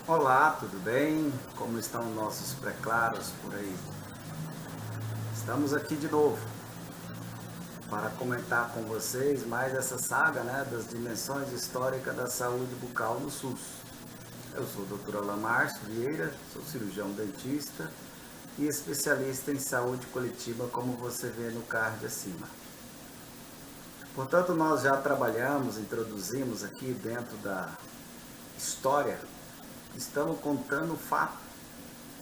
Olá, tudo bem? Como estão nossos pré-claros por aí? Estamos aqui de novo para comentar com vocês mais essa saga, das dimensões históricas da saúde bucal no SUS. Eu sou o Dr. Alan Márcio Vieira, sou cirurgião dentista e especialista em saúde coletiva, como você vê no card acima. Portanto, nós já trabalhamos, introduzimos aqui dentro da história, estamos contando o fato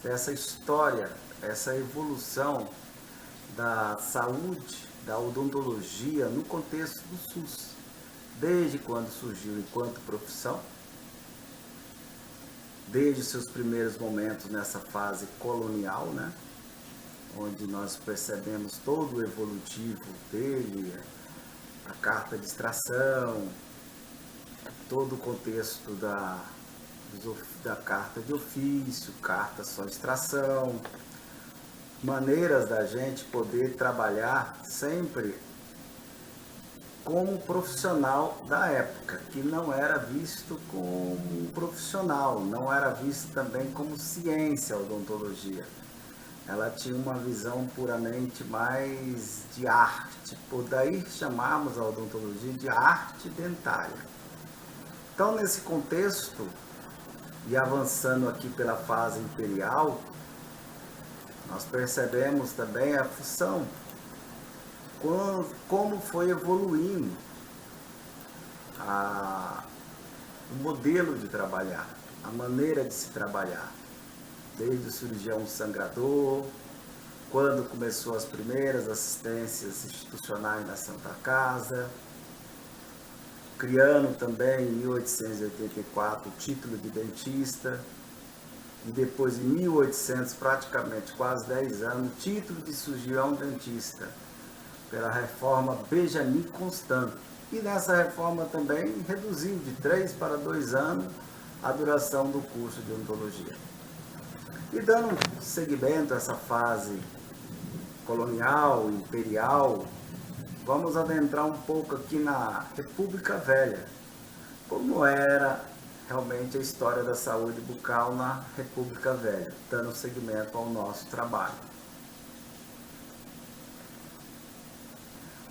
dessa história, essa evolução da saúde, da odontologia no contexto do SUS, desde quando surgiu enquanto profissão, desde seus primeiros momentos nessa fase colonial, onde nós percebemos todo o evolutivo dele, a carta de extração, todo o contexto da carta de ofício, carta só extração, maneiras da gente poder trabalhar sempre como profissional da época, que não era visto como profissional, não era visto também como ciência a odontologia. Ela tinha uma visão puramente mais de arte, por daí chamamos a odontologia de arte dentária. Então, nesse contexto, e avançando aqui pela fase imperial, nós percebemos também a função, como foi evoluindo o modelo de trabalhar, a maneira de se trabalhar, desde o cirurgião sangrador, quando começou as primeiras assistências institucionais na Santa Casa, criando também em 1884 o título de dentista, e depois em 1800, praticamente quase 10 anos, título de cirurgião dentista, pela reforma Benjamin Constant. E nessa reforma também reduziu de 3 para 2 anos a duração do curso de odontologia. E dando seguimento a essa fase colonial, imperial, vamos adentrar um pouco aqui na República Velha, como era realmente a história da saúde bucal na República Velha, dando seguimento ao nosso trabalho.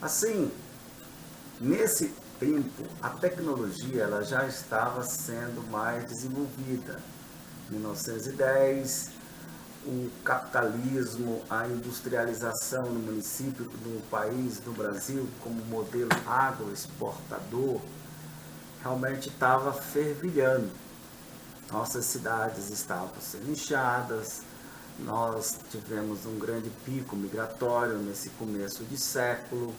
Assim, nesse tempo, a tecnologia ela já estava sendo mais desenvolvida. Em 1910, o capitalismo, a industrialização no município, no país, no Brasil, como modelo agroexportador, realmente estava fervilhando. Nossas cidades estavam sendo inchadas, nós tivemos um grande pico migratório nesse começo de século,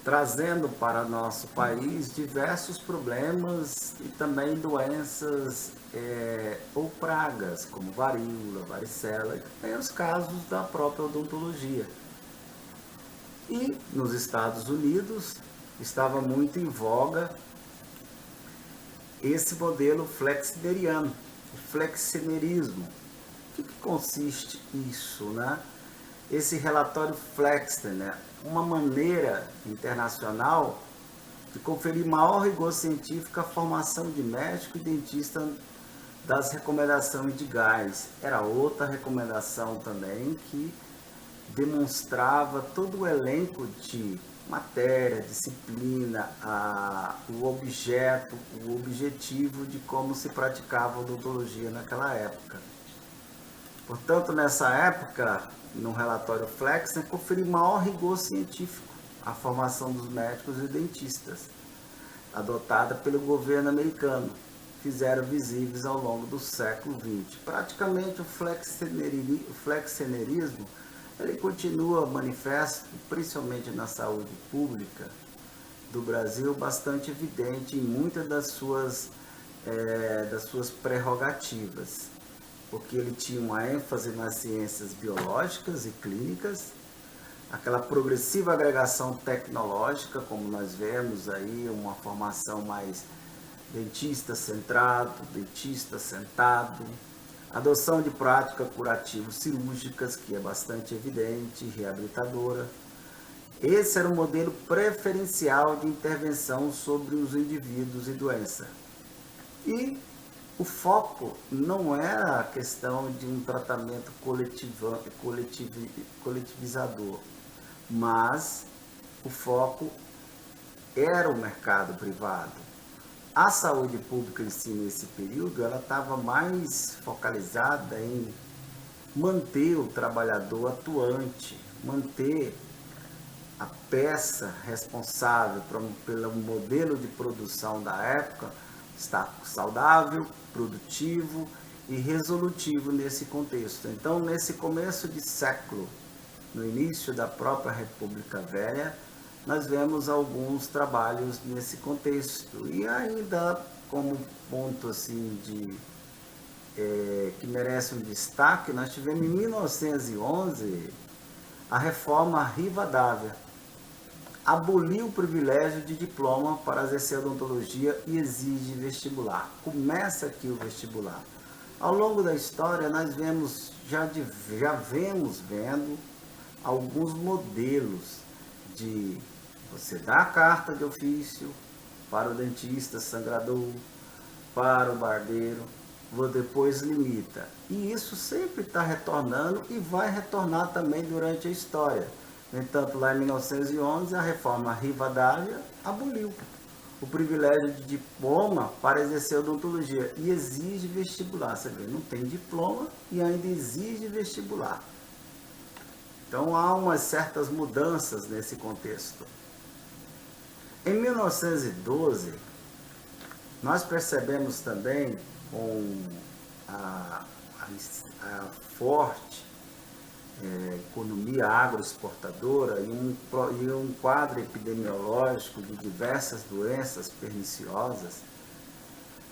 trazendo para nosso país diversos problemas e também doenças ou pragas, como varíola, varicela, e também os casos da própria odontologia. E nos Estados Unidos estava muito em voga esse modelo flexneriano, o flexnerismo. O que consiste isso, Esse relatório Flexner, uma maneira internacional de conferir maior rigor científico à formação de médico e dentista das recomendações de Gás. Era outra recomendação também que demonstrava todo o elenco de matéria, disciplina, o objeto, o objetivo de como se praticava a odontologia naquela época. Portanto, nessa época, no relatório Flexner, conferiu maior rigor científico à formação dos médicos e dentistas, adotada pelo governo americano, fizeram visíveis ao longo do século XX. Praticamente o flexnerismo ele continua manifesto, principalmente na saúde pública do Brasil, bastante evidente em muitas das suas prerrogativas, porque ele tinha uma ênfase nas ciências biológicas e clínicas, aquela progressiva agregação tecnológica, como nós vemos aí, uma formação mais dentista centrado, dentista sentado, adoção de práticas curativas cirúrgicas, que é bastante evidente, reabilitadora. Esse era o modelo preferencial de intervenção sobre os indivíduos e doença. E o foco não era a questão de um tratamento coletivizador, mas o foco era o mercado privado. A saúde pública em si, nesse período, ela estava mais focalizada em manter o trabalhador atuante, manter a peça responsável pelo modelo de produção da época estar saudável, produtivo e resolutivo nesse contexto. Então, nesse começo de século, no início da própria República Velha, nós vemos alguns trabalhos nesse contexto. E ainda como ponto assim que merece um destaque, nós tivemos em 1911 a reforma Rivadavia. Aboliu o privilégio de diploma para exercer odontologia e exige vestibular. Começa aqui o vestibular. Ao longo da história, nós já vemos vendo alguns modelos de você dar a carta de ofício para o dentista sangrador, para o barbeiro, depois limita. E isso sempre está retornando e vai retornar também durante a história. No entanto, lá em 1911, a reforma Rivadavia aboliu o privilégio de diploma para exercer odontologia e exige vestibular. Você vê, não tem diploma e ainda exige vestibular. Então, há umas certas mudanças nesse contexto. Em 1912, nós percebemos também com a forte economia agroexportadora e um quadro epidemiológico de diversas doenças perniciosas,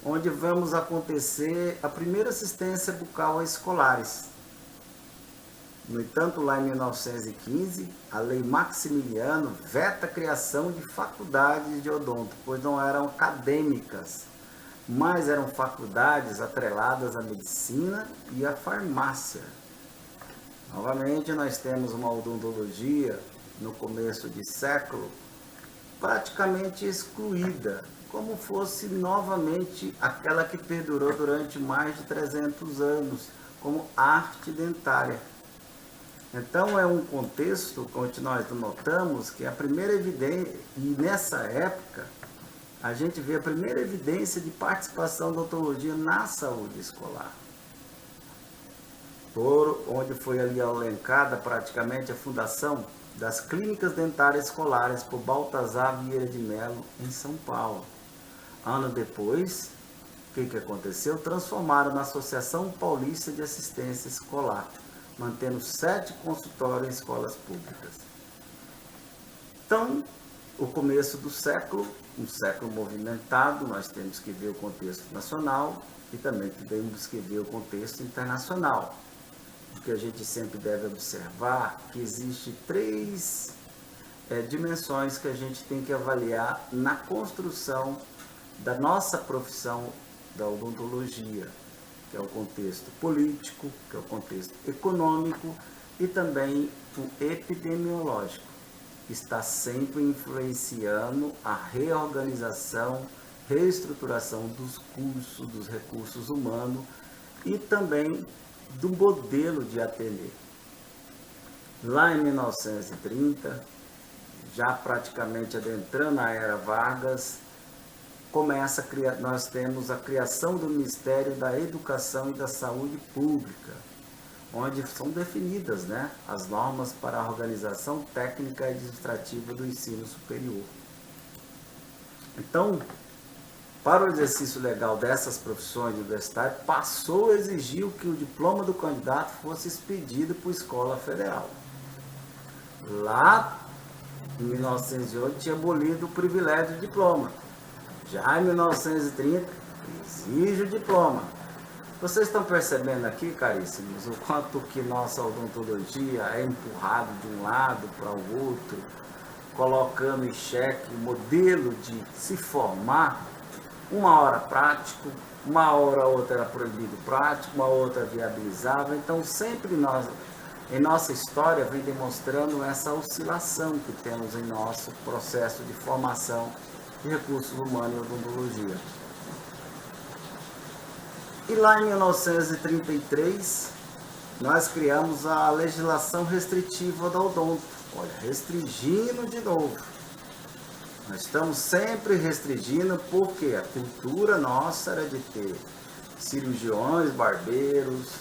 onde vamos acontecer a primeira assistência bucal a escolares. No entanto, lá em 1915, a Lei Maximiliano veta a criação de faculdades de odonto, pois não eram acadêmicas, mas eram faculdades atreladas à medicina e à farmácia. Novamente, nós temos uma odontologia, no começo de século, praticamente excluída, como fosse novamente aquela que perdurou durante mais de 300 anos, como arte dentária. Então, é um contexto onde nós notamos que a primeira evidência, e nessa época, a gente vê a primeira evidência de participação da odontologia na saúde escolar. Onde foi ali elencada praticamente a fundação das clínicas dentárias escolares por Baltazar Vieira de Mello, em São Paulo. Ano depois, o que aconteceu? Transformaram na Associação Paulista de Assistência Escolar, mantendo 7 consultórios em escolas públicas. Então, o começo do século, um século movimentado, nós temos que ver o contexto nacional e também temos que ver o contexto internacional. Porque a gente sempre deve observar que existem 3 dimensões que a gente tem que avaliar na construção da nossa profissão da odontologia, que é o contexto político, que é o contexto econômico e também o epidemiológico, que está sempre influenciando a reorganização, reestruturação dos cursos, dos recursos humanos e também do modelo de atender. Lá em 1930, já praticamente adentrando a era Vargas, nós temos a criação do Ministério da Educação e da Saúde Pública, onde são definidas, as normas para a organização técnica e administrativa do ensino superior. Então, para o exercício legal dessas profissões universitárias, passou a exigir que o diploma do candidato fosse expedido por escola federal. Lá, em 1908, tinha abolido o privilégio de diploma. Já em 1930, exige o diploma. Vocês estão percebendo aqui, caríssimos, o quanto que nossa odontologia é empurrada de um lado para o outro, colocando em xeque o modelo de se formar. Uma hora prático, uma hora outra era proibido prático, uma outra viabilizável. Então, sempre nós, em nossa história, vem demonstrando essa oscilação que temos em nosso processo de formação de recursos humanos e odontologia. E lá em 1933, nós criamos a legislação restritiva da odonto. Olha, restringindo de novo. Nós estamos sempre restringindo porque a cultura nossa era de ter cirurgiões, barbeiros,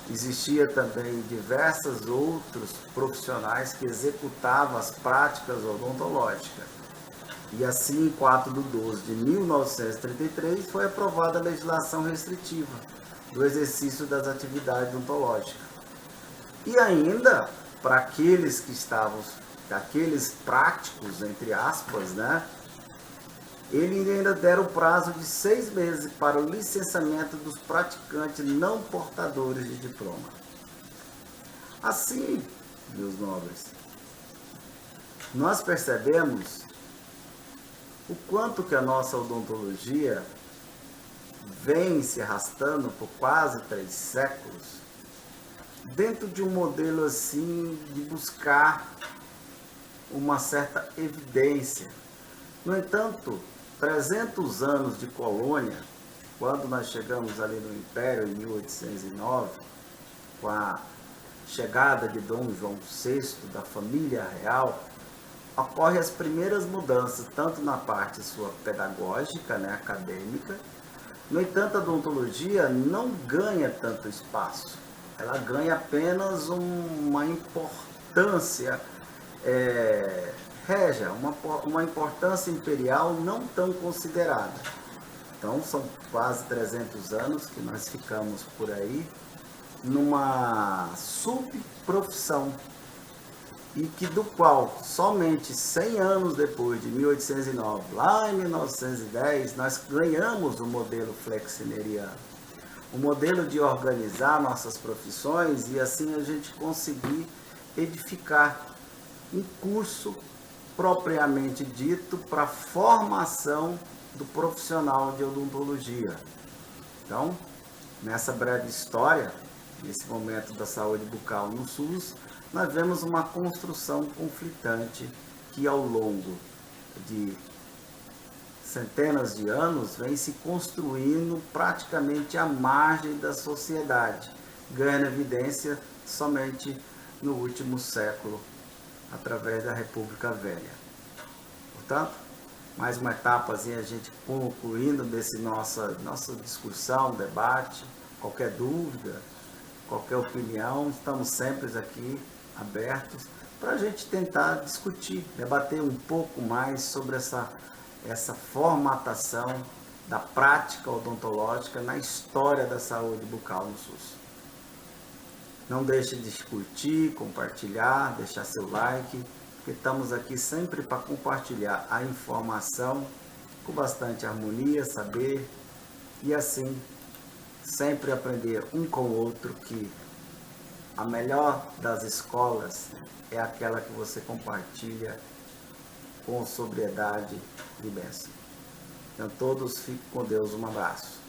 existia também diversos outros profissionais que executavam as práticas odontológicas. E assim, em 4/12/1933, foi aprovada a legislação restritiva do exercício das atividades odontológicas. E ainda, para aqueles que estavam, aqueles práticos, entre aspas, né? Ele ainda deram o prazo de 6 meses para o licenciamento dos praticantes não portadores de diploma. Assim, meus nobres, nós percebemos o quanto que a nossa odontologia vem se arrastando por quase 3 séculos dentro de um modelo assim de buscar uma certa evidência. No entanto, 300 anos de colônia, quando nós chegamos ali no Império em 1809, com a chegada de Dom João VI, da família real, ocorrem as primeiras mudanças, tanto na parte sua pedagógica, né, acadêmica. No entanto, a odontologia não ganha tanto espaço, ela ganha apenas uma importância régia, uma importância imperial não tão considerada. Então, são quase 300 anos que nós ficamos por aí numa subprofissão, e que do qual somente 100 anos depois, de 1809, lá em 1910, nós ganhamos o modelo flexneriano, o modelo de organizar nossas profissões e assim a gente conseguir edificar um curso propriamente dito para a formação do profissional de odontologia. Então, nessa breve história, nesse momento da saúde bucal no SUS, nós vemos uma construção conflitante que ao longo de centenas de anos vem se construindo praticamente à margem da sociedade, ganhando evidência somente no último século, através da República Velha. Portanto, mais uma etapazinha a gente concluindo desse nossa discussão, debate, qualquer dúvida, qualquer opinião, estamos sempre aqui abertos para a gente tentar discutir, debater um pouco mais sobre essa formatação da prática odontológica na história da saúde bucal no SUS. Não deixe de curtir, compartilhar, deixar seu like, porque estamos aqui sempre para compartilhar a informação com bastante harmonia, saber e assim sempre aprender um com o outro que a melhor das escolas é aquela que você compartilha com sobriedade e bênção. Então todos fiquem com Deus, um abraço.